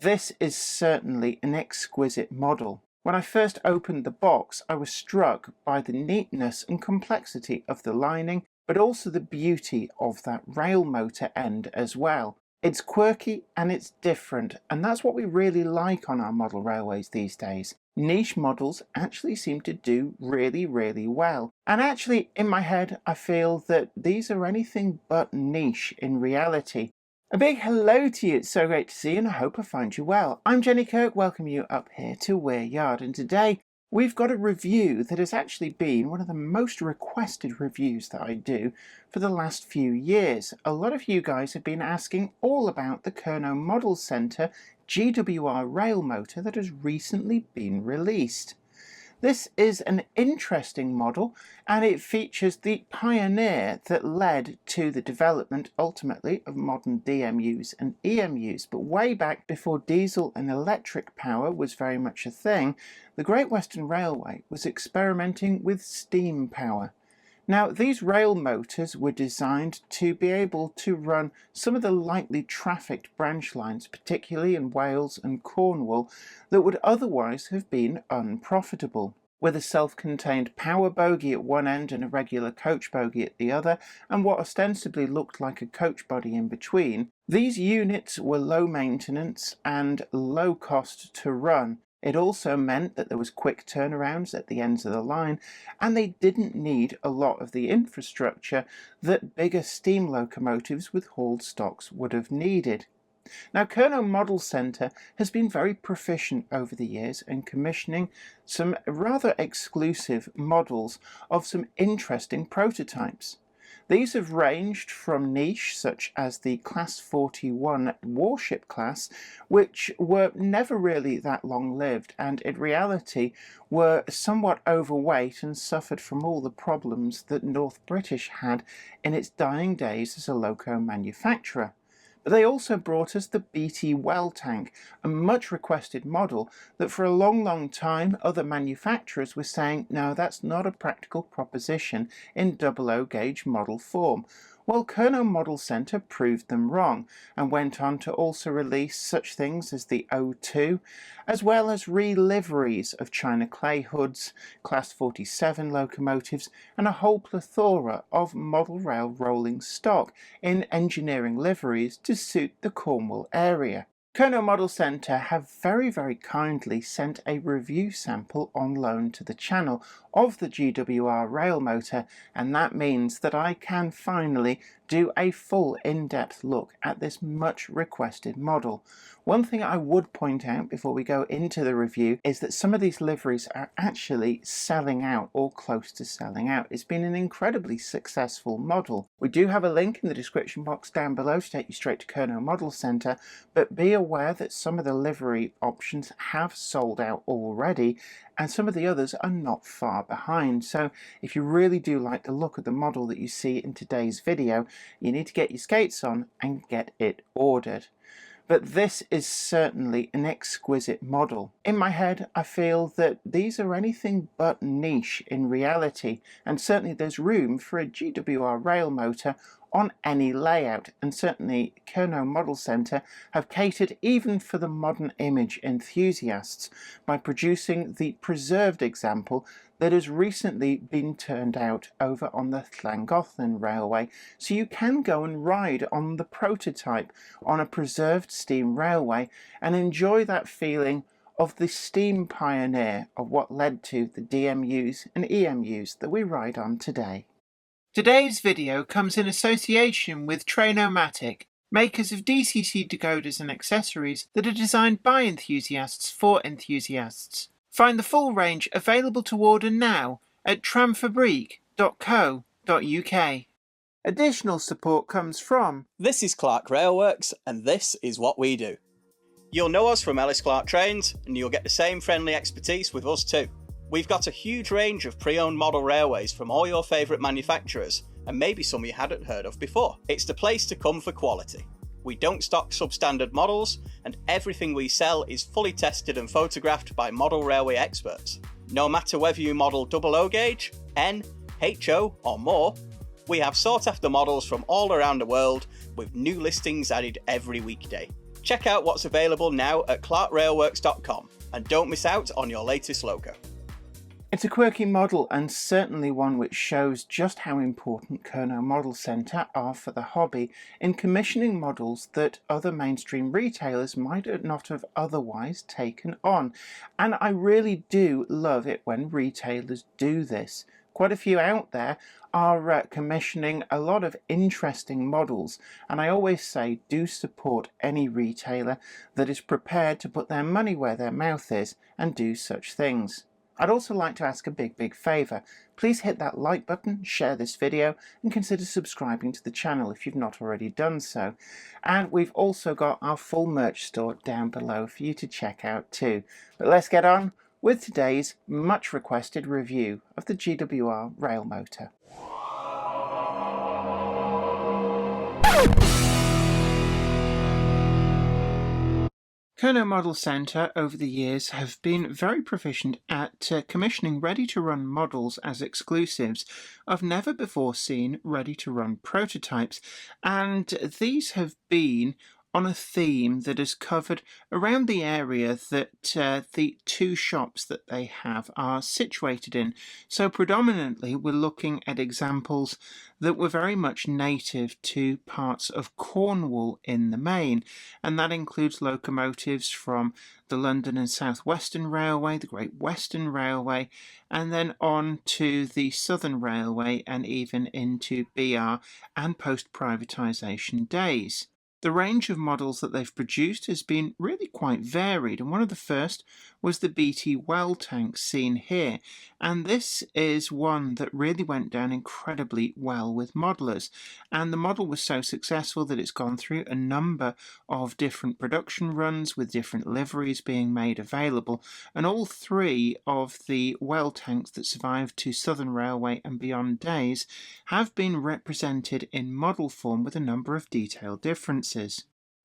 This is certainly an exquisite model. When I first opened the box, I was struck by the neatness and complexity of the lining, but also the beauty of that rail motor end as well. It's quirky and it's different, and that's what we really like on our model railways these days. Niche models actually seem to do really well. And actually, in my head, I feel that these are anything but niche in reality. A big hello to you, it's so great to see you and I hope I find you well. I'm Jenny Kirk, welcome you up here to Weir Yard, and today we've got a review that has actually been one of the most requested reviews that I do for the last few years. A lot of you guys have been asking all about the Kernow Model Centre GWR Railmotor that has recently been released. This is an interesting model and it features the pioneer that led to the development ultimately of modern DMUs and EMUs. But way back before diesel and electric power was very much a thing, the Great Western Railway was experimenting with steam power. Now, these rail motors were designed to be able to run some of the lightly trafficked branch lines, particularly in Wales and Cornwall, that would otherwise have been unprofitable. With a self-contained power bogie at one end and a regular coach bogie at the other, and what ostensibly looked like a coach body in between, these units were low maintenance and low cost to run. It also meant that there was quick turnarounds at the ends of the line, and they didn't need a lot of the infrastructure that bigger steam locomotives with hauled stocks would have needed. Now, Kernow Model Centre has been very proficient over the years in commissioning some rather exclusive models of some interesting prototypes. These have ranged from niche, such as the Class 41 warship class, which were never really that long-lived and in reality were somewhat overweight and suffered from all the problems that North British had in its dying days as a loco manufacturer. But they also brought us the BT well tank, a much requested model that for a long time other manufacturers were saying, no, that's not a practical proposition in 00 gauge model form. Well, Kernow Model Centre proved them wrong and went on to also release such things as the O2, as well as re-liveries of China clay hoods, Class 47 locomotives, and a whole plethora of model rail rolling stock in engineering liveries to suit the Cornwall area. Kernow Model Centre have very kindly sent a review sample on loan to the channel of the GWR Railmotor, and that means that I can finally do a full in-depth look at this much requested model. One thing I would point out before we go into the review is that some of these liveries are actually selling out or close to selling out. It's been an incredibly successful model. We do have a link in the description box down below to take you straight to Kernow Model Centre, but be aware that some of the livery options have sold out already and some of the others are not far behind. So if you really do like the look of the model that you see in today's video, you need to get your skates on and get it ordered. But this is certainly an exquisite model. In my head, I feel that these are anything but niche in reality, and certainly there's room for a GWR rail motor on any layout, and certainly Kernow Model Centre have catered even for the modern image enthusiasts by producing the preserved example that has recently been turned out over on the Llangollen Railway, so you can go and ride on the prototype on a preserved steam railway and enjoy that feeling of the steam pioneer of what led to the DMUs and EMUs that we ride on today. Today's video comes in association with Tramfabriek, makers of DCC decoders and accessories that are designed by enthusiasts for enthusiasts. Find the full range available to order now at tramfabriek.co.uk. Additional support comes from... This is Clark Railworks, and this is what we do. You'll know us from Ellis Clark Trains, and you'll get the same friendly expertise with us too. We've got a huge range of pre-owned model railways from all your favourite manufacturers, and maybe some you hadn't heard of before. It's the place to come for quality. We don't stock substandard models, and everything we sell is fully tested and photographed by model railway experts. No matter whether you model 00 gauge, N, HO or more, we have sought after models from all around the world with new listings added every weekday. Check out what's available now at clarkrailworks.com and don't miss out on your latest loco. It's a quirky model and certainly one which shows just how important Kernow Model Centre are for the hobby in commissioning models that other mainstream retailers might not have otherwise taken on. And I really do love it when retailers do this. Quite a few out there are commissioning a lot of interesting models, and I always say do support any retailer that is prepared to put their money where their mouth is and do such things. I'd also like to ask a big favour. Please hit that like button, share this video, and consider subscribing to the channel if you've not already done so. And we've also got our full merch store down below for you to check out too. But let's get on with today's much requested review of the GWR Railmotor. Kernow Model Centre over the years have been very proficient at commissioning ready-to-run models as exclusives of never-before-seen ready-to-run prototypes, and these have been on a theme that is covered around the area that the two shops that they have are situated in. So predominantly we're looking at examples that were very much native to parts of Cornwall in the main, and that includes locomotives from the London and South Western Railway, the Great Western Railway, and then on to the Southern Railway and even into BR and post-privatisation days. The range of models that they've produced has been really quite varied, and one of the first was the BT well tank seen here, and this is one that really went down incredibly well with modelers, and the model was so successful that it's gone through a number of different production runs with different liveries being made available, and all three of the well tanks that survived to Southern Railway and beyond days have been represented in model form with a number of detail differences.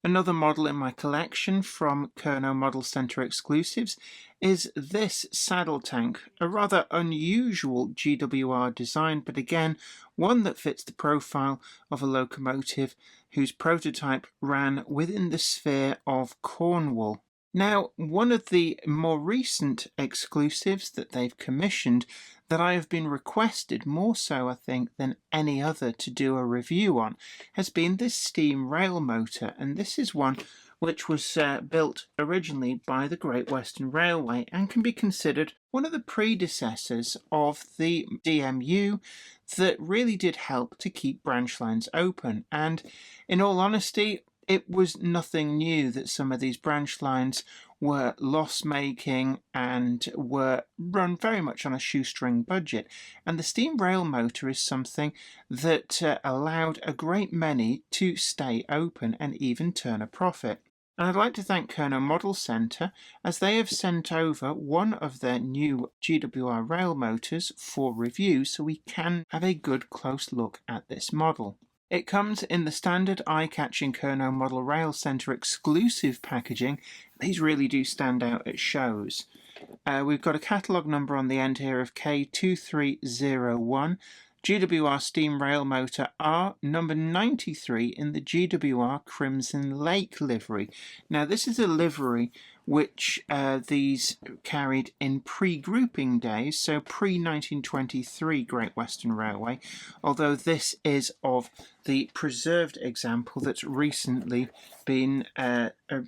Another model in my collection from Kernow Model Centre exclusives is this saddle tank, a rather unusual GWR design, but again one that fits the profile of a locomotive whose prototype ran within the sphere of Cornwall. Now, one of the more recent exclusives that they've commissioned that I have been requested, more so I think than any other, to do a review on, has been this Steam Railmotor, and this is one which was built originally by the Great Western Railway and can be considered one of the predecessors of the DMU that really did help to keep branch lines open. And in all honesty, it was nothing new that some of these branch lines were loss-making and were run very much on a shoestring budget. And the Steam Railmotor is something that allowed a great many to stay open and even turn a profit. And I'd like to thank Kernow Model Centre, as they have sent over one of their new GWR Railmotors for review, so we can have a good close look at this model. It comes in the standard eye-catching Kernow Model Rail Centre exclusive packaging. These really do stand out at shows. We've got a catalogue number on the end here of K2301, GWR Steam Railmotor R, number 93 in the GWR Crimson Lake livery. Now this is a livery which these carried in pre-grouping days, so pre-1923 Great Western Railway, although this is of the preserved example that's recently been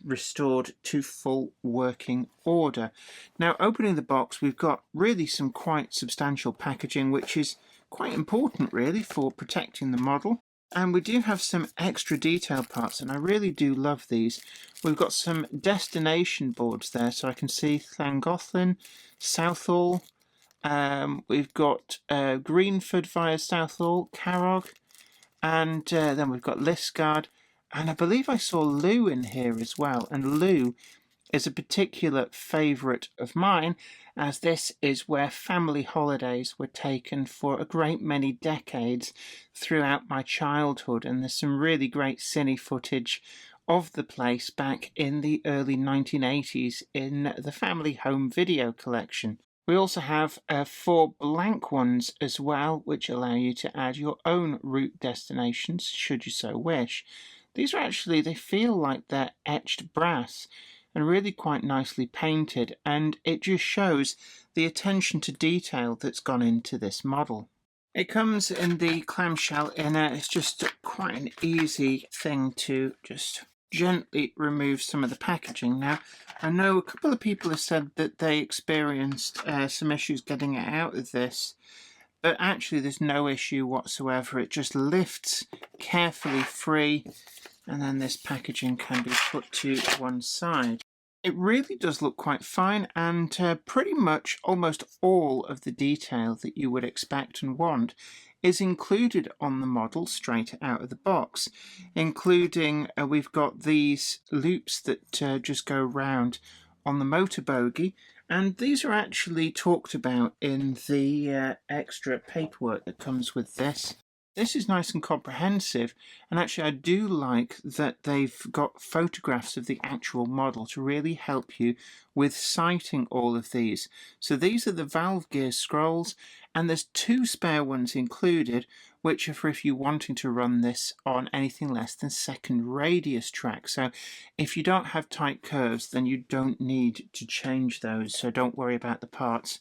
restored to full working order. Now, opening the box, we've got really some quite substantial packaging, which is quite important really for protecting the model. And we do have some extra detail parts, and I really do love these. We've got some destination boards there, so I can see Llangollen, Southall, we've got Greenford via Southall, Carrog, and then we've got Liskeard, and I believe I saw Lou in here as well, and Lou is a particular favourite of mine, as this is where family holidays were taken for a great many decades throughout my childhood, and there's some really great cine footage of the place back in the early 1980s in the family home video collection. We also have 4 blank ones as well, which allow you to add your own route destinations should you so wish. These are actually, they feel like they're etched brass and really quite nicely painted, and it just shows the attention to detail that's gone into this model. It comes in the clamshell inner. It's just quite an easy thing to just gently remove some of the packaging. Now, I know a couple of people have said that they experienced some issues getting it out of this, but actually there's no issue whatsoever. It just lifts carefully free, and then this packaging can be put to one side. It really does look quite fine, and pretty much almost all of the detail that you would expect and want is included on the model straight out of the box, including we've got these loops that just go round on the motor bogie, and these are actually talked about in the extra paperwork that comes with this. This is nice and comprehensive, and actually I do like that they've got photographs of the actual model to really help you with sighting all of these. So these are the valve gear scrolls, and there's 2 spare ones included, which are for if you're wanting to run this on anything less than second radius track. So if you don't have tight curves, then you don't need to change those, so don't worry about the parts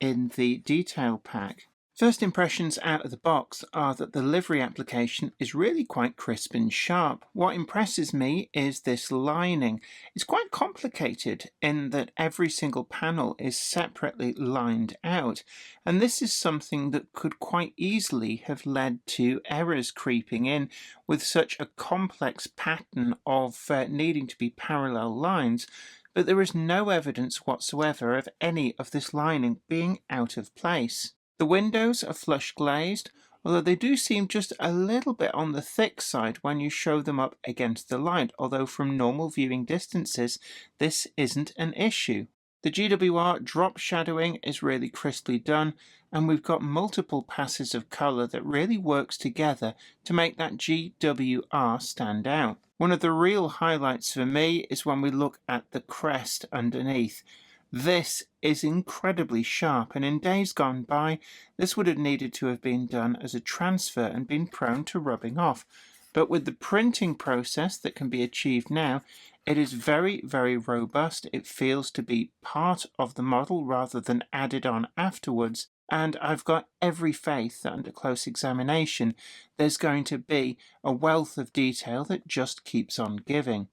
in the detail pack. First impressions out of the box are that the livery application is really quite crisp and sharp. What impresses me is this lining. It's quite complicated in that every single panel is separately lined out, and this is something that could quite easily have led to errors creeping in with such a complex pattern of needing to be parallel lines, but there is no evidence whatsoever of any of this lining being out of place. The windows are flush glazed, although they do seem just a little bit on the thick side when you show them up against the light, although from normal viewing distances this isn't an issue. The GWR drop shadowing is really crisply done, and we've got multiple passes of colour that really works together to make that GWR stand out. One of the real highlights for me is when we look at the crest underneath. This is incredibly sharp, and in days gone by this would have needed to have been done as a transfer and been prone to rubbing off. But with the printing process that can be achieved now, it is very, very robust. It feels to be part of the model rather than added on afterwards, and I've got every faith that under close examination there's going to be a wealth of detail that just keeps on giving.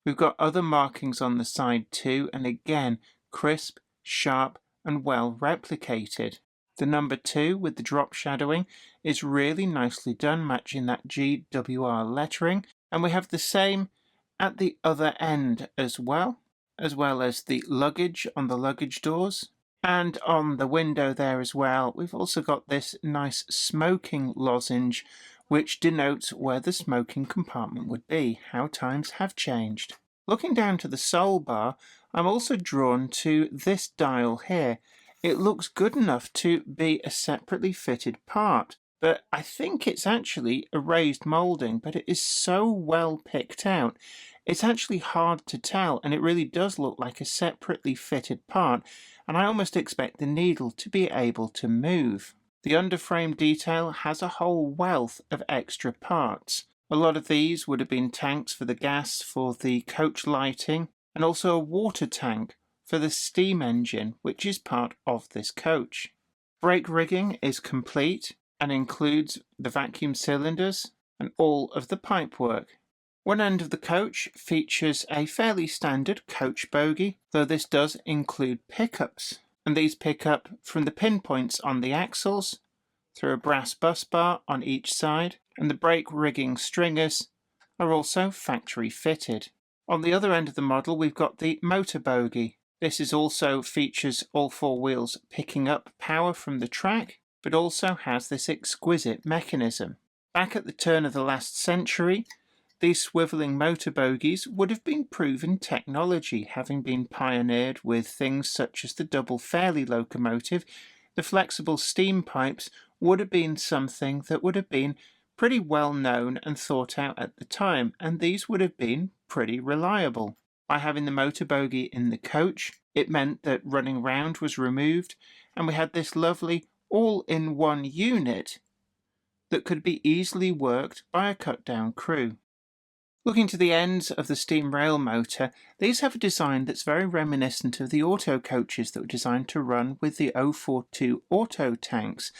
We've got other markings on the side too, and again, crisp, sharp, and well replicated. The number 2 with the drop shadowing is really nicely done, matching that GWR lettering, and we have the same at the other end as well as the luggage on the luggage doors. And on the window there as well, we've also got this nice smoking lozenge, which denotes where the smoking compartment would be. How times have changed. Looking down to the sole bar, I'm also drawn to this dial here. It looks good enough to be a separately fitted part, but I think it's actually a raised moulding, but it is so well picked out. It's actually hard to tell, and it really does look like a separately fitted part, and I almost expect the needle to be able to move. The underframe detail has a whole wealth of extra parts. A lot of these would have been tanks for the gas for the coach lighting, and also a water tank for the steam engine, which is part of this coach. Brake rigging is complete and includes the vacuum cylinders and all of the pipework. One end of the coach features a fairly standard coach bogie, though this does include pickups, and these pick up from the pinpoints on the axles through a brass bus bar on each side, and the brake rigging stringers are also factory fitted. On the other end of the model we've got the motor bogie. This is also features all 4 wheels picking up power from the track, but also has this exquisite mechanism. Back at the turn of the last century, these swivelling motor bogies would have been proven technology, having been pioneered with things such as the double Fairley locomotive. The flexible steam pipes would have been something that would have been pretty well known and thought out at the time, and these would have been pretty reliable. By having the motor bogie in the coach, it meant that running round was removed, and we had this lovely all-in-one unit that could be easily worked by a cut-down crew. Looking to the ends of the steam railmotor, these have a design that's very reminiscent of the auto coaches that were designed to run with the 042 auto tanks,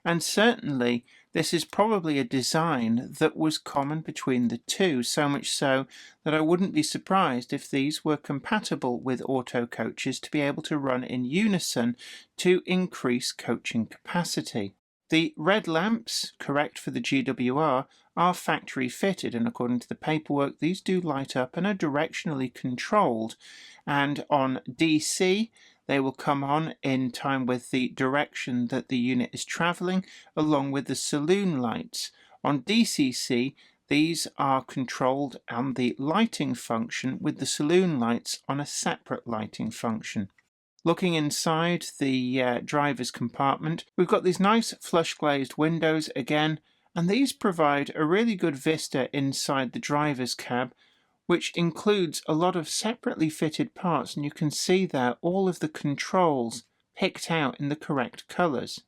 and certainly this is probably a design that was common between the two, so much so that I wouldn't be surprised if these were compatible with auto coaches to be able to run in unison to increase coaching capacity. The red lamps, correct for the GWR, are factory fitted, and according to the paperwork these do light up and are directionally controlled, and on DC they will come on in time with the direction that the unit is travelling, along with the saloon lights. On DCC these are controlled on the lighting function, with the saloon lights on a separate lighting function. Looking inside the driver's compartment, we've got these nice flush glazed windows again, and these provide a really good vista inside the driver's cab, which includes a lot of separately fitted parts, and you can see there all of the controls picked out in the correct colours.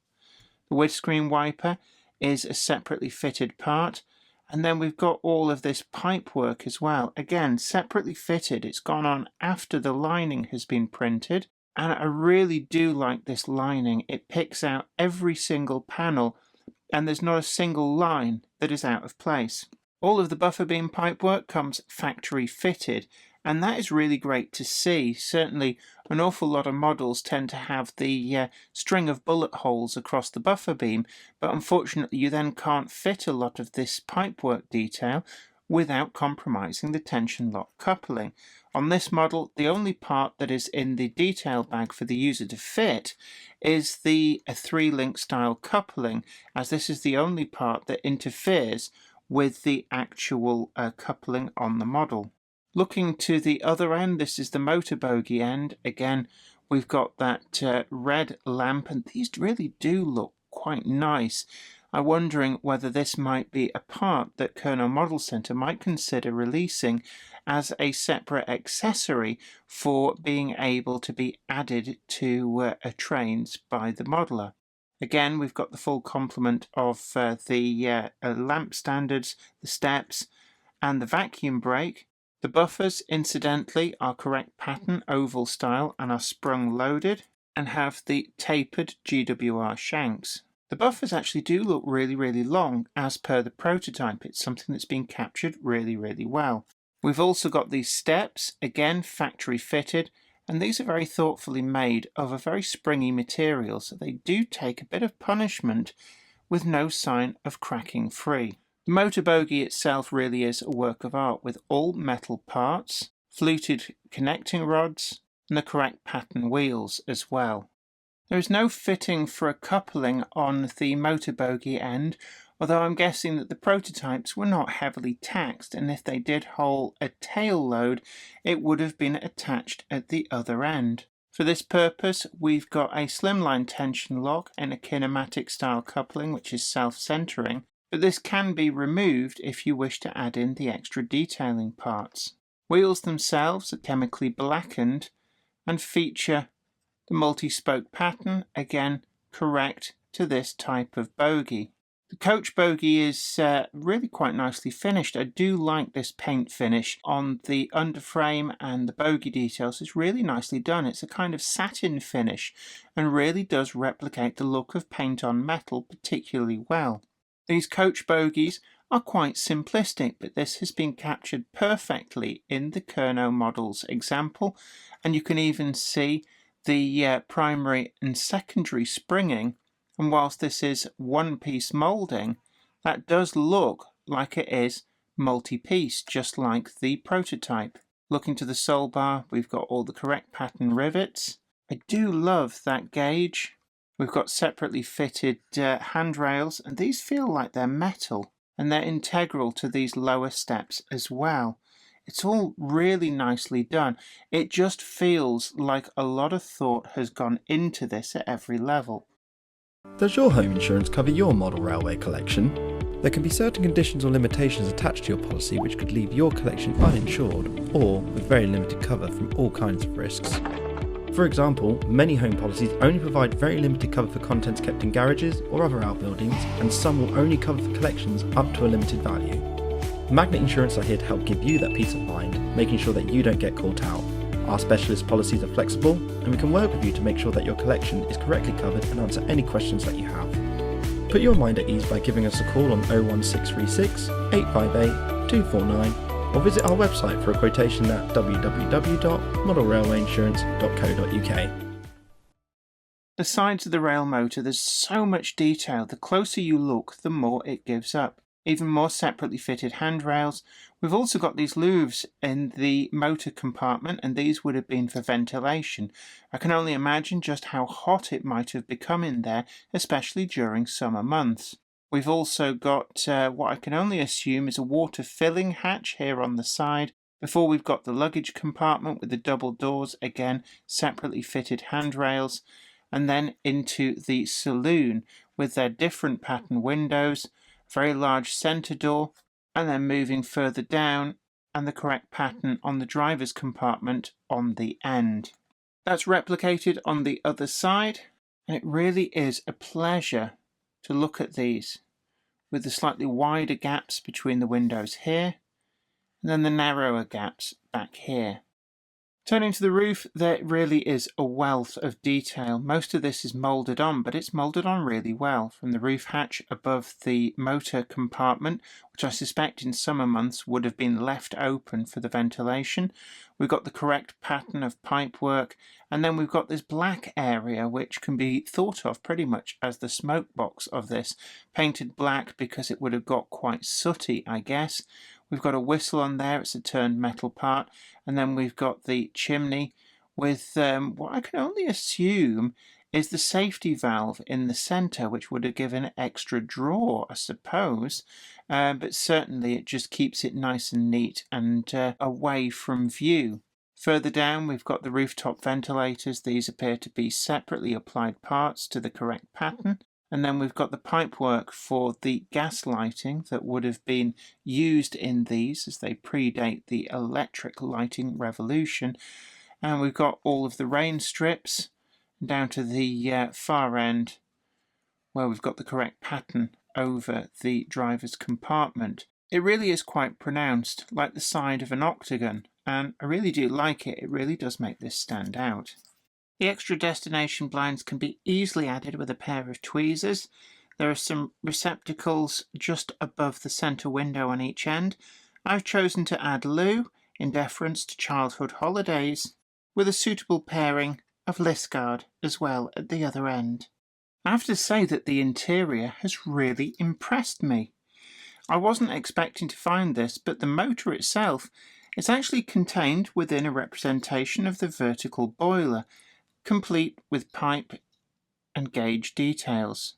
The windscreen wiper is a separately fitted part, and then we've got all of this pipework as well, again separately fitted. It's gone on after the lining has been printed, and I really do like this lining. It picks out every single panel, and there's not a single line that is out of place. All of the buffer beam pipework comes factory fitted, and that is really great to see. Certainly an awful lot of models tend to have the string of bullet holes across the buffer beam, but unfortunately you then can't fit a lot of this pipework detail without compromising the tension lock coupling. On this model, the only part that is in the detail bag for the user to fit is the 3-link style coupling, as this is the only part that interferes with the actual coupling on the model. Looking to the other end, this is the motor bogie end. Again, we've got that red lamp, and these really do look quite nice. I'm wondering whether this might be a part that Kernow Model Centre might consider releasing as a separate accessory for being able to be added to trains by the modeler. Again, we've got the full complement of the lamp standards, the steps, and the vacuum brake. The buffers, incidentally, are correct pattern, oval style, and are sprung loaded, and have the tapered GWR shanks. The buffers actually do look really long as per the prototype. It's something that's been captured really well. We've also got these steps, again factory fitted, and these are very thoughtfully made of a very springy material, so they do take a bit of punishment with no sign of cracking free. The motor bogie itself really is a work of art, with all metal parts, fluted connecting rods, and the correct pattern wheels as well. There is no fitting for a coupling on the motor bogie end, although I'm guessing that the prototypes were not heavily taxed, and if they did hold a tail load, it would have been attached at the other end. For this purpose, we've got a slimline tension lock and a kinematic style coupling, which is self-centering, but this can be removed if you wish to add in the extra detailing parts. Wheels themselves are chemically blackened and feature the multi-spoke pattern, again correct to this type of bogie. The coach bogie is really quite nicely finished. I do like this paint finish on the underframe and the bogie details. It's really nicely done. It's a kind of satin finish and really does replicate the look of paint on metal particularly well. These coach bogies are quite simplistic, but this has been captured perfectly in the Kernow models example, and you can even see the primary and secondary springing, and whilst this is one-piece moulding, that does look like it is multi-piece, just like the prototype. Looking to the sole bar, we've got all the correct pattern rivets. I do love that gauge. We've got separately fitted handrails, and these feel like they're metal, and they're integral to these lower steps as well. It's all really nicely done. It just feels like a lot of thought has gone into this at every level. Does your home insurance cover your model railway collection? There can be certain conditions or limitations attached to your policy which could leave your collection uninsured or with very limited cover from all kinds of risks. For example, many home policies only provide very limited cover for contents kept in garages or other outbuildings, and some will only cover for collections up to a limited value. Magnet Insurance are here to help give you that peace of mind, making sure that you don't get caught out. Our specialist policies are flexible, and we can work with you to make sure that your collection is correctly covered and answer any questions that you have. Put your mind at ease by giving us a call on 01636 858 249 or visit our website for a quotation at www.modelrailwayinsurance.co.uk. The sides of the Railmotor, there's so much detail. The closer you look, the more it gives up. Even more separately fitted handrails. We've also got these louvres in the motor compartment, and these would have been for ventilation. I can only imagine just how hot it might have become in there, especially during summer months. We've also got what I can only assume is a water filling hatch here on the side. Before we've got the luggage compartment with the double doors, again separately fitted handrails, and then into the saloon with their different pattern windows, very large centre door, and then moving further down and the correct pattern on the driver's compartment on the end. That's replicated on the other side, and it really is a pleasure to look at these, with the slightly wider gaps between the windows here, and then the narrower gaps back here. Turning to the roof, there really is a wealth of detail. Most of this is moulded on, but it's moulded on really well. From the roof hatch above the motor compartment, which I suspect in summer months would have been left open for the ventilation. We've got the correct pattern of pipework, and then we've got this black area which can be thought of pretty much as the smoke box of this, painted black because it would have got quite sooty, I guess. We've got a whistle on there, it's a turned metal part, and then we've got the chimney with what I can only assume is the safety valve in the centre, which would have given extra draw, I suppose, but certainly it just keeps it nice and neat and away from view. Further down we've got the rooftop ventilators. These appear to be separately applied parts to the correct pattern. And then we've got the pipework for the gas lighting that would have been used in these as they predate the electric lighting revolution. And we've got all of the rain strips down to the far end where we've got the correct pattern over the driver's compartment. It really is quite pronounced, like the side of an octagon, and I really do like it. It really does make this stand out. The extra destination blinds can be easily added with a pair of tweezers. There are some receptacles just above the centre window on each end. I've chosen to add loo, in deference to childhood holidays, with a suitable pairing of list guard as well at the other end. I have to say that the interior has really impressed me. I wasn't expecting to find this, but the motor itself is actually contained within a representation of the vertical boiler, complete with pipe and gauge details.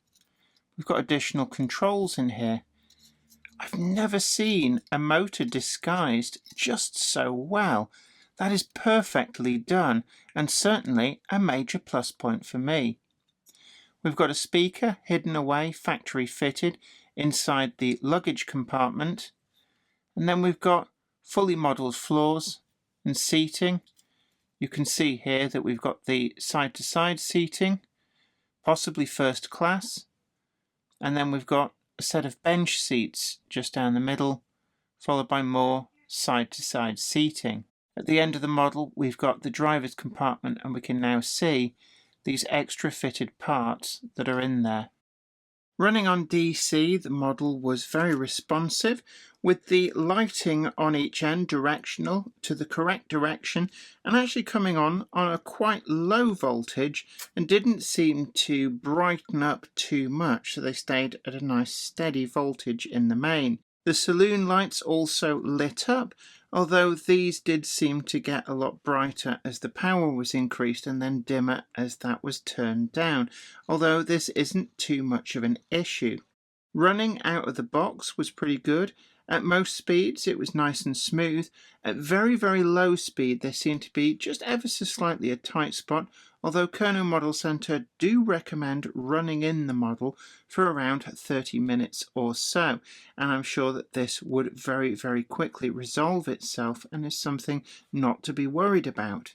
We've got additional controls in here. I've never seen a motor disguised just so well. That is perfectly done, and certainly a major plus point for me. We've got a speaker hidden away, factory fitted, inside the luggage compartment, and then we've got fully modelled floors and seating. You can see here that we've got the side-to-side seating, possibly first class, and then we've got a set of bench seats just down the middle, followed by more side-to-side seating. At the end of the model we've got the driver's compartment, and we can now see these extra fitted parts that are in there. Running on DC, the model was very responsive, with the lighting on each end directional to the correct direction and actually coming on a quite low voltage and didn't seem to brighten up too much, so they stayed at a nice steady voltage in the main. The saloon lights also lit up, although these did seem to get a lot brighter as the power was increased and then dimmer as that was turned down, although this isn't too much of an issue. Running out of the box was pretty good. At most speeds it was nice and smooth. At very, very low speed there seemed to be just ever so slightly a tight spot, although Kernow Model Centre do recommend running in the model for around 30 minutes or so, and I'm sure that this would very, very quickly resolve itself and is something not to be worried about.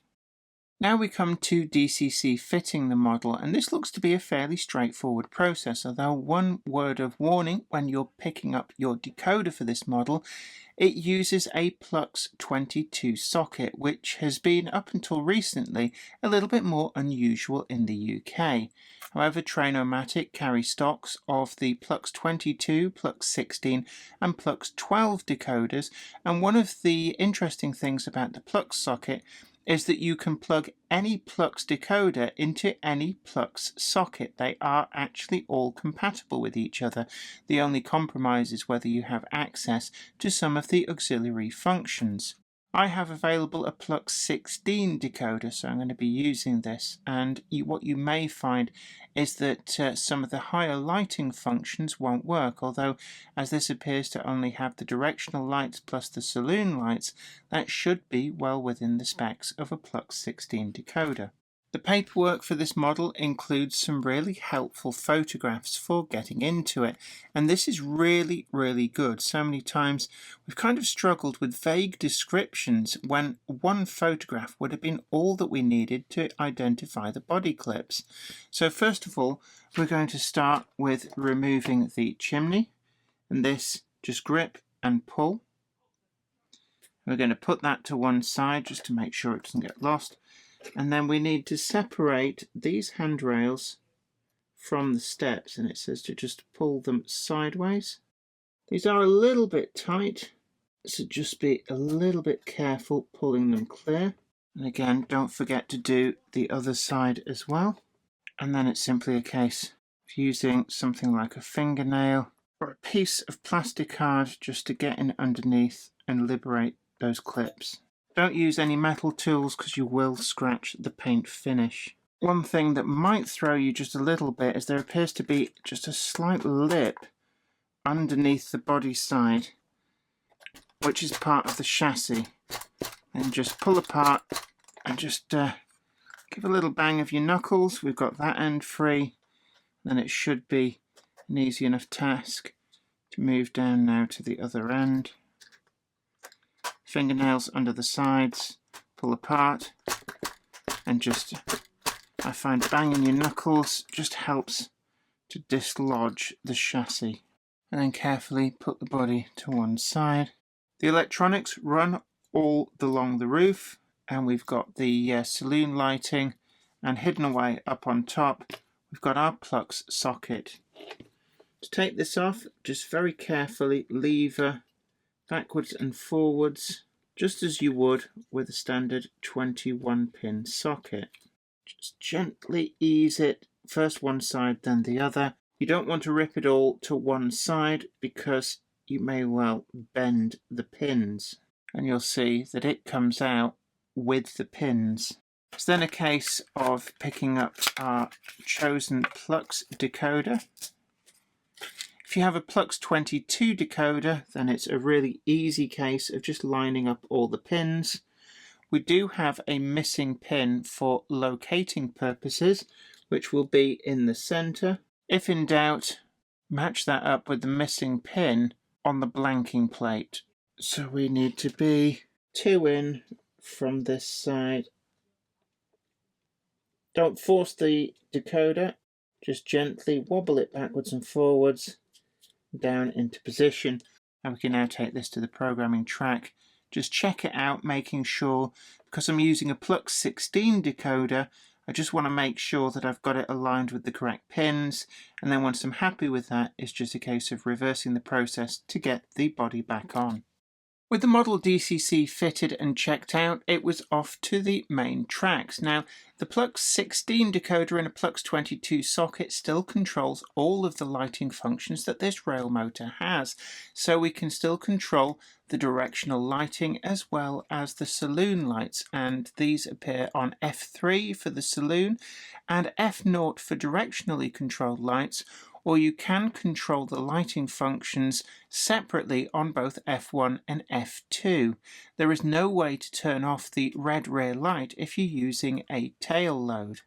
Now we come to DCC fitting the model, and this looks to be a fairly straightforward process, although one word of warning: when you're picking up your decoder for this model, it uses a Plux 22 socket, which has been up until recently a little bit more unusual in the UK. However, Trainomatic carry stocks of the Plux 22, Plux 16 and Plux 12 decoders, and one of the interesting things about the Plux socket is that you can plug any Plux decoder into any Plux socket. They are actually all compatible with each other. The only compromise is whether you have access to some of the auxiliary functions. I have available a Plux 16 decoder, so I'm going to be using this, and what you may find is that some of the higher lighting functions won't work, although as this appears to only have the directional lights plus the saloon lights, that should be well within the specs of a Plux 16 decoder. The paperwork for this model includes some really helpful photographs for getting into it, and this is really good. So many times we've kind of struggled with vague descriptions when one photograph would have been all that we needed to identify the body clips. So first of all, we're going to start with removing the chimney, and this just grip and pull. We're going to put that to one side just to make sure it doesn't get lost. And then we need to separate these handrails from the steps, and it says to just pull them sideways. These are a little bit tight, so just be a little bit careful pulling them clear. And again, don't forget to do the other side as well. And then it's simply a case of using something like a fingernail or a piece of plastic card just to get in underneath and liberate those clips. Don't use any metal tools because you will scratch the paint finish. One thing that might throw you just a little bit is there appears to be just a slight lip underneath the body side, which is part of the chassis. And just pull apart and just give a little bang of your knuckles. We've got that end free. Then it should be an easy enough task to move down now to the other end. Fingernails under the sides, pull apart, and just, I find banging your knuckles just helps to dislodge the chassis. And then carefully put the body to one side. The electronics run all along the roof, and we've got the saloon lighting, and hidden away up on top we've got our Plux socket. To take this off, just very carefully lever backwards and forwards, just as you would with a standard 21 pin socket. Just gently ease it, first one side then the other. You don't want to rip it all to one side because you may well bend the pins, and you'll see that it comes out with the pins. It's then a case of picking up our chosen Plux decoder. If you have a Plux 22 decoder, then it's a really easy case of just lining up all the pins. We do have a missing pin for locating purposes, which will be in the center. If in doubt, match that up with the missing pin on the blanking plate. So we need to be 2 in from this side. Don't force the decoder, just gently wobble it backwards and forwards down into position, and we can now take this to the programming track. Just check it out, making sure, because I'm using a Plux 16 decoder, I just want to make sure that I've got it aligned with the correct pins, and then once I'm happy with that, it's just a case of reversing the process to get the body back on. With the model DCC fitted and checked out, it was off to the main tracks. Now, the Plux 16 decoder in a Plux 22 socket still controls all of the lighting functions that this rail motor has, so we can still control the directional lighting as well as the saloon lights, and these appear on F3 for the saloon and F0 for directionally controlled lights, or you can control the lighting functions separately on both F1 and F2. There is no way to turn off the red rear light if you're using a tail load.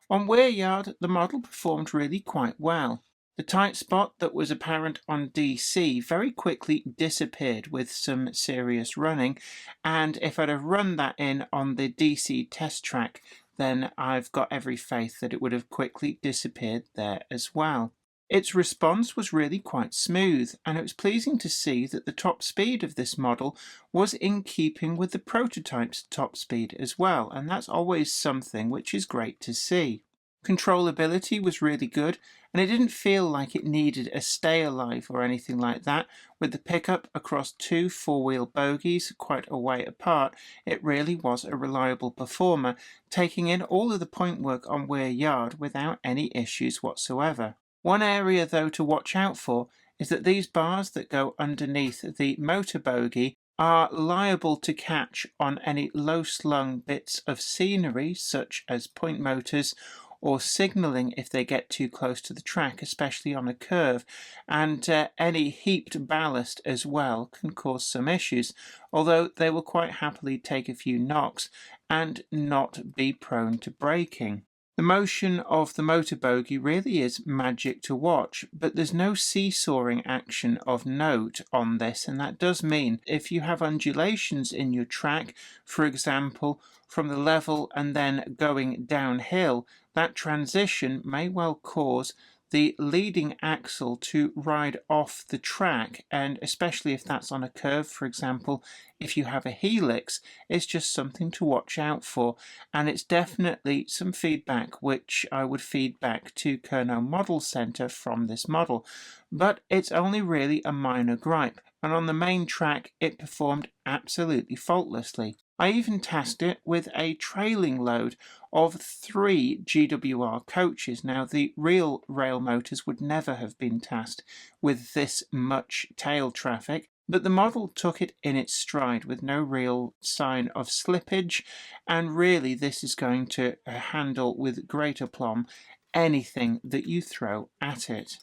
On wear yard, the model performed really quite well. The tight spot that was apparent on DC very quickly disappeared with some serious running, and if I'd have run that in on the DC test track, then I've got every faith that it would have quickly disappeared there as well. Its response was really quite smooth, and it was pleasing to see that the top speed of this model was in keeping with the prototype's top speed as well, and that's always something which is great to see. Controllability was really good, and it didn't feel like it needed a stay alive or anything like that. With the pickup across two four-wheel bogies quite a way apart, it really was a reliable performer, taking in all of the point work on Weir Yard without any issues whatsoever. One area though to watch out for is that these bars that go underneath the motor bogie are liable to catch on any low-slung bits of scenery such as point motors or signalling if they get too close to the track, especially on a curve, and any heaped ballast as well can cause some issues, although they will quite happily take a few knocks and not be prone to braking. The motion of the motor bogie really is magic to watch, but there's no seesawing action of note on this, and that does mean if you have undulations in your track, for example, from the level and then going downhill, that transition may well cause the leading axle to ride off the track, and especially if that's on a curve, for example, if you have a helix, it's just something to watch out for, and it's definitely some feedback which I would feed back to Kernow Model Centre from this model, but it's only really a minor gripe, and on the main track it performed absolutely faultlessly. I even tasked it with a trailing load of 3 GWR coaches. Now, the real rail motors would never have been tasked with this much tail traffic, but the model took it in its stride with no real sign of slippage, and really this is going to handle with great aplomb anything that you throw at it.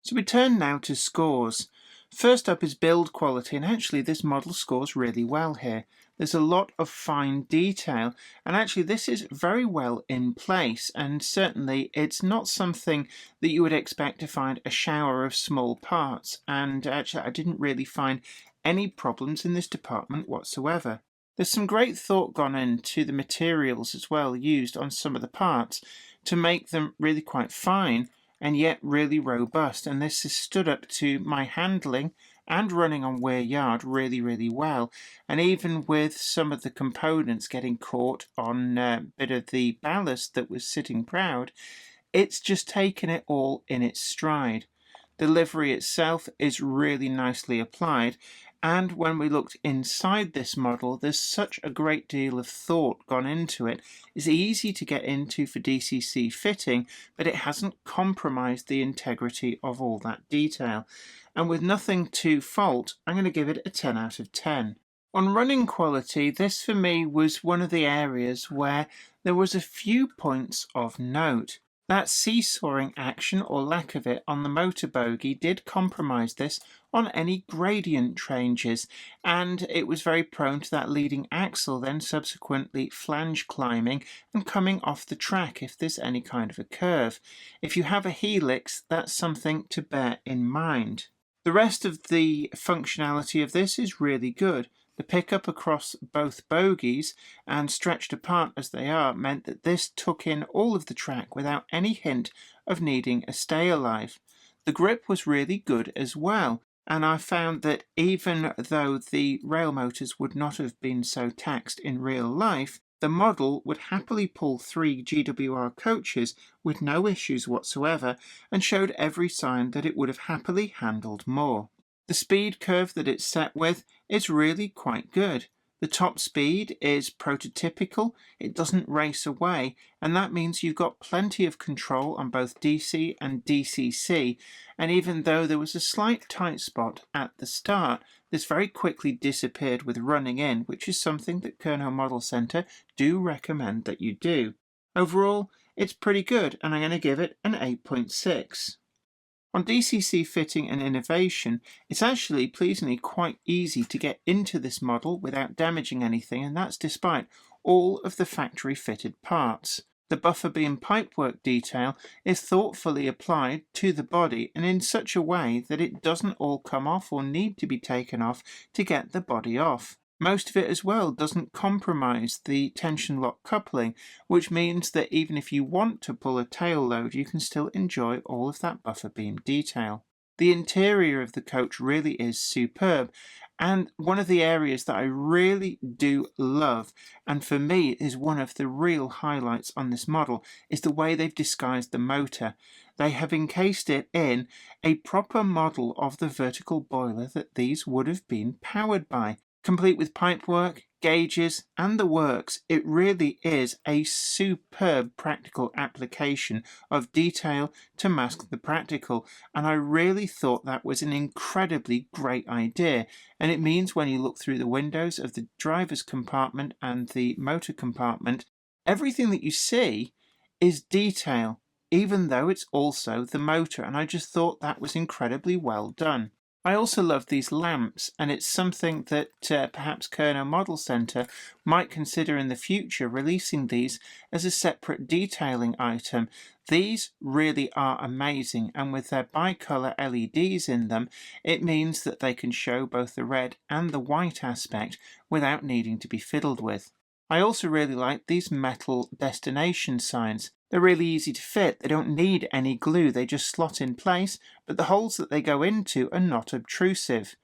So we turn now to scores. First up is build quality, and actually this model scores really well here. There's a lot of fine detail, and actually this is very well in place, and certainly it's not something that you would expect to find a shower of small parts, and actually I didn't really find any problems in this department whatsoever. There's some great thought gone into the materials as well used on some of the parts to make them really quite fine and yet really robust, and this has stood up to my handling and running on Weir Yard really well, and even with some of the components getting caught on a bit of the ballast that was sitting proud, it's just taken it all in its stride. The livery itself is really nicely applied, and when we looked inside this model, there's such a great deal of thought gone into it. It's easy to get into for DCC Fitting, but it hasn't compromised the integrity of all that detail. And with nothing to fault, I'm going to give it a 10 out of 10. On running quality, this for me was one of the areas where there was a few points of note. That seesawing action, or lack of it, on the motor bogie did compromise this on any gradient changes, and it was very prone to that leading axle then subsequently flange climbing and coming off the track if there's any kind of a curve. If you have a helix, that's something to bear in mind. The rest of the functionality of this is really good. The pickup across both bogies and stretched apart as they are meant that this took in all of the track without any hint of needing a stay alive. The grip was really good as well, and I found that even though the rail motors would not have been so taxed in real life, the model would happily pull 3 GWR coaches with no issues whatsoever, and showed every sign that it would have happily handled more. The speed curve that it's set with is really quite good. The top speed is prototypical, it doesn't race away, and that means you've got plenty of control on both DC and DCC, and even though there was a slight tight spot at the start, this very quickly disappeared with running in, which is something that Kernow Model Centre do recommend that you do. Overall, it's pretty good, and I'm going to give it an 8.6. On DCC Fitting and Innovation, it's actually pleasingly quite easy to get into this model without damaging anything, and that's despite all of the factory fitted parts. The buffer beam pipework detail is thoughtfully applied to the body and in such a way that it doesn't all come off or need to be taken off to get the body off. Most of it as well doesn't compromise the tension lock coupling, which means that even if you want to pull a tail load, you can still enjoy all of that buffer beam detail. The interior of the coach really is superb, and one of the areas that I really do love, and for me is one of the real highlights on this model, is the way they've disguised the motor. They have encased it in a proper model of the vertical boiler that these would have been powered by. Complete with pipework, gauges and the works, it really is a superb practical application of detail to mask the practical, and I really thought that was an incredibly great idea. And it means when you look through the windows of the driver's compartment and the motor compartment, everything that you see is detail, even though it's also the motor, and I just thought that was incredibly well done. I also love these lamps, and it's something that perhaps Kernow Model Centre might consider in the future, releasing these as a separate detailing item. These really are amazing, and with their bicolour LEDs in them, it means that they can show both the red and the white aspect without needing to be fiddled with. I also really like these metal destination signs. They're really easy to fit, they don't need any glue, they just slot in place, but the holes that they go into are not obtrusive.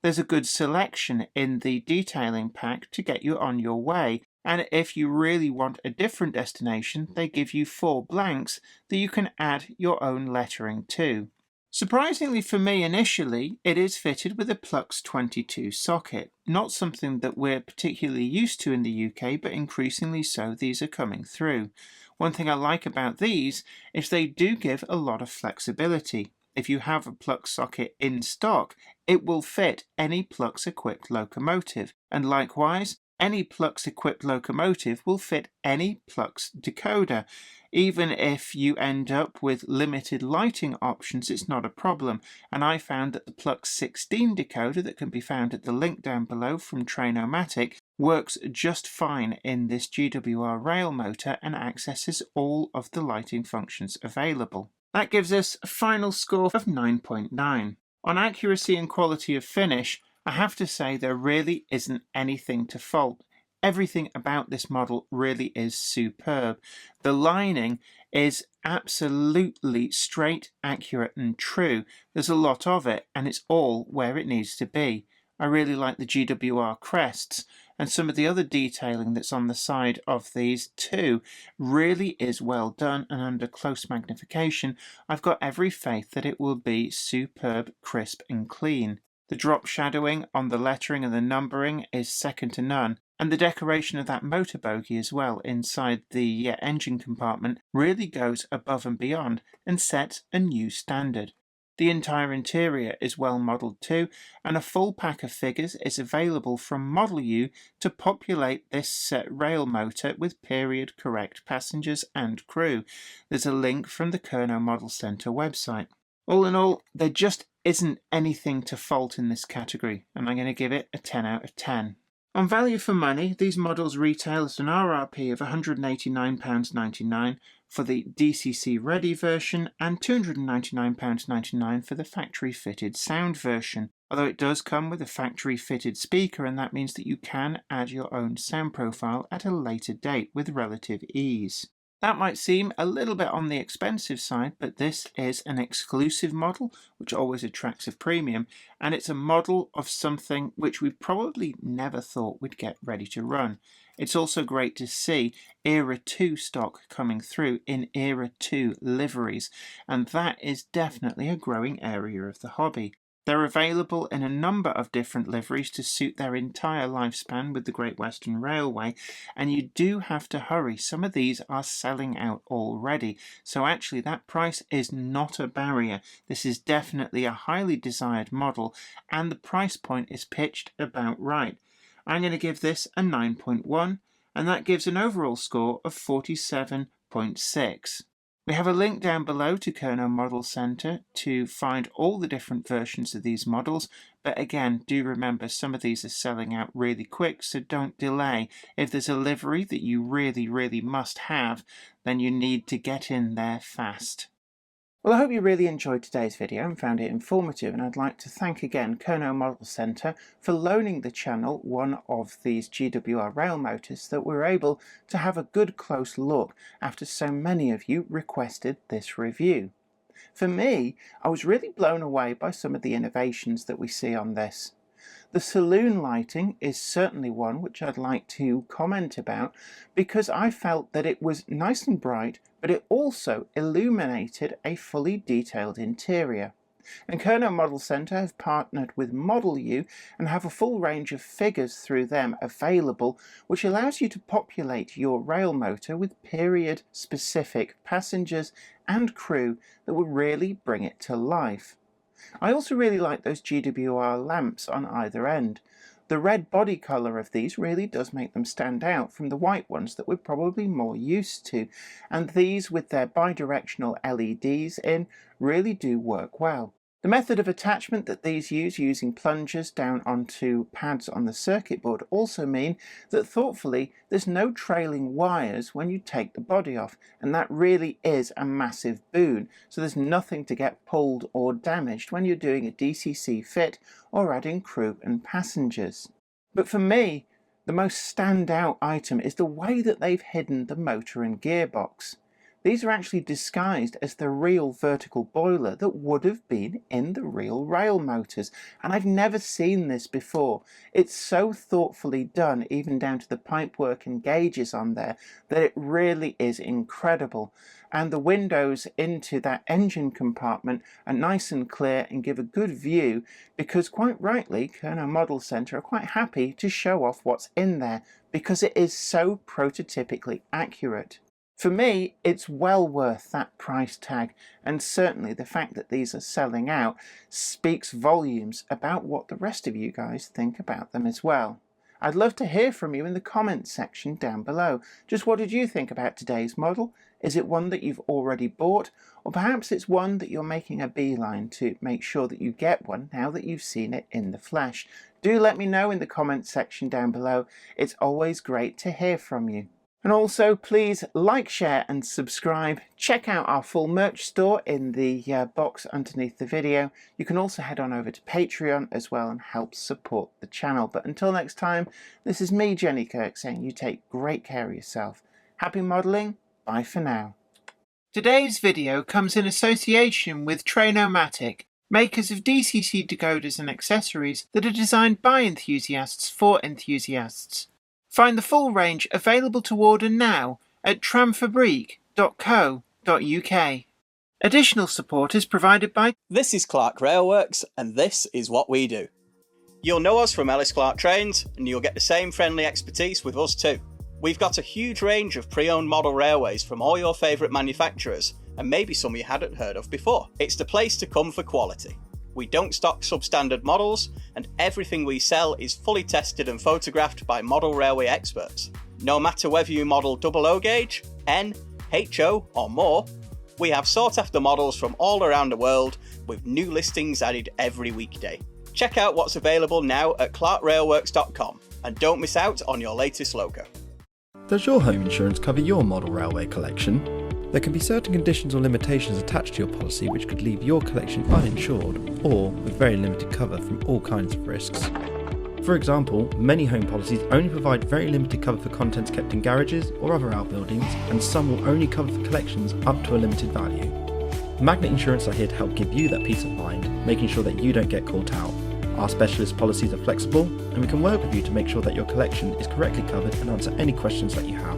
There's a good selection in the detailing pack to get you on your way, and if you really want a different destination, they give you 4 blanks that you can add your own lettering to. Surprisingly for me initially, it is fitted with a Plux 22 socket, not something that we're particularly used to in the UK, but increasingly so these are coming through. One thing I like about these is they do give a lot of flexibility. If you have a Plux socket in stock, it will fit any Plux equipped locomotive, and likewise, any Plux equipped locomotive will fit any Plux decoder. Even if you end up with limited lighting options, it's not a problem, and I found that the Plux 16 decoder that can be found at the link down below from Trainomatic works just fine in this GWR Railmotor and accesses all of the lighting functions available. That gives us a final score of 9.9. On accuracy and quality of finish, I have to say there really isn't anything to fault. Everything about this model really is superb. The lining is absolutely straight, accurate and true. There's a lot of it and it's all where it needs to be. I really like the GWR crests, and some of the other detailing that's on the side of these too really is well done, and under close magnification I've got every faith that it will be superb, crisp and clean. The drop shadowing on the lettering and the numbering is second to none, and the decoration of that motor bogie as well inside the engine compartment really goes above and beyond and sets a new standard. The entire interior is well modelled too, and a full pack of figures is available from Model U to populate this rail motor with period correct passengers and crew. There's a link from the Kernow Model Centre website. All in all, there just isn't anything to fault in this category, and I'm going to give it a 10 out of 10. On value for money, these models retail at an RRP of £189.99 for the DCC Ready version and £299.99 for the factory-fitted sound version, although it does come with a factory-fitted speaker, and that means that you can add your own sound profile at a later date with relative ease. That might seem a little bit on the expensive side, but this is an exclusive model, which always attracts a premium, and it's a model of something which we probably never thought we'd get ready to run. It's also great to see Era 2 stock coming through in Era 2 liveries, and that is definitely a growing area of the hobby. They're available in a number of different liveries to suit their entire lifespan with the Great Western Railway, and you do have to hurry. Some of these are selling out already, so actually that price is not a barrier. This is definitely a highly desired model, and the price point is pitched about right. I'm going to give this a 9.1, and that gives an overall score of 47.6. We have a link down below to Kernow Model Centre to find all the different versions of these models, but again, do remember some of these are selling out really quick, so don't delay. If there's a livery that you really must have, then you need to get in there fast. Well, I hope you really enjoyed today's video and found it informative, and I'd like to thank again Kernow Model Centre for loaning the channel one of these GWR Railmotors that we were able to have a good close look after so many of you requested this review. For me, I was really blown away by some of the innovations that we see on this. The saloon lighting is certainly one which I'd like to comment about, because I felt that it was nice and bright, but it also illuminated a fully detailed interior. And Kernow Model Centre have partnered with Model U and have a full range of figures through them available, which allows you to populate your rail motor with period specific passengers and crew that will really bring it to life. I also really like those GWR lamps on either end. The red body colour of these really does make them stand out from the white ones that we're probably more used to, and these with their bidirectional LEDs in really do work well. The method of attachment that these use, using plungers down onto pads on the circuit board, also mean that thoughtfully there's no trailing wires when you take the body off, and that really is a massive boon, so there's nothing to get pulled or damaged when you're doing a DCC fit or adding crew and passengers. But for me, the most standout item is the way that they've hidden the motor and gearbox. These are actually disguised as the real vertical boiler that would have been in the real rail motors, and I've never seen this before. It's so thoughtfully done, even down to the pipework and gauges on there, that it really is incredible. And the windows into that engine compartment are nice and clear and give a good view, because quite rightly Kernow Model Centre are quite happy to show off what's in there, because it is so prototypically accurate. For me, it's well worth that price tag, and certainly the fact that these are selling out speaks volumes about what the rest of you guys think about them as well. I'd love to hear from you in the comments section down below. Just what did you think about today's model? Is it one that you've already bought, or perhaps it's one that you're making a beeline to make sure that you get one now that you've seen it in the flesh? Do let me know in the comments section down below. It's always great to hear from you. And also, please like, share and subscribe. Check out our full merch store in the box underneath the video. You can also head on over to Patreon as well and help support the channel. But until next time, this is me, Jenny Kirk, saying you take great care of yourself. Happy modelling. Bye for now. Today's video comes in association with Tramfabriek, makers of DCC decoders and accessories that are designed by enthusiasts for enthusiasts. Find the full range available to order now at tramfabriek.co.uk. Additional support is provided by... This is Clark Railworks, and this is what we do. You'll know us from Ellis Clark Trains, and you'll get the same friendly expertise with us too. We've got a huge range of pre-owned model railways from all your favourite manufacturers, and maybe some you hadn't heard of before. It's the place to come for quality. We don't stock substandard models, and everything we sell is fully tested and photographed by model railway experts. No matter whether you model OO gauge, N, HO or more, we have sought after models from all around the world with new listings added every weekday. Check out what's available now at clarkrailworks.com and don't miss out on your latest logo. Does your home insurance cover your model railway collection? There can be certain conditions or limitations attached to your policy which could leave your collection uninsured or with very limited cover from all kinds of risks. For example, many home policies only provide very limited cover for contents kept in garages or other outbuildings, and some will only cover for collections up to a limited value. Magnet Insurance are here to help give you that peace of mind, making sure that you don't get caught out. Our specialist policies are flexible, and we can work with you to make sure that your collection is correctly covered and answer any questions that you have.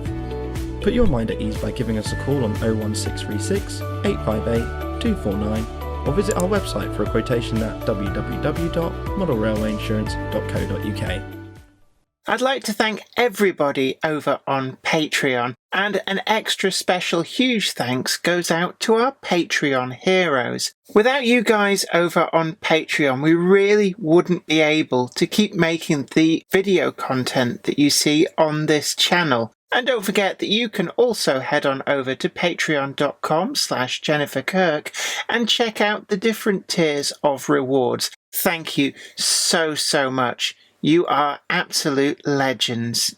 Put your mind at ease by giving us a call on 01636 858 249 or visit our website for a quotation at www.modelrailwayinsurance.co.uk. I'd like to thank everybody over on Patreon, and an extra special huge thanks goes out to our Patreon heroes. Without you guys over on Patreon, we really wouldn't be able to keep making the video content that you see on this channel. And don't forget that you can also head on over to patreon.com/Jennifer Kirk and check out the different tiers of rewards. Thank you so much. You are absolute legends.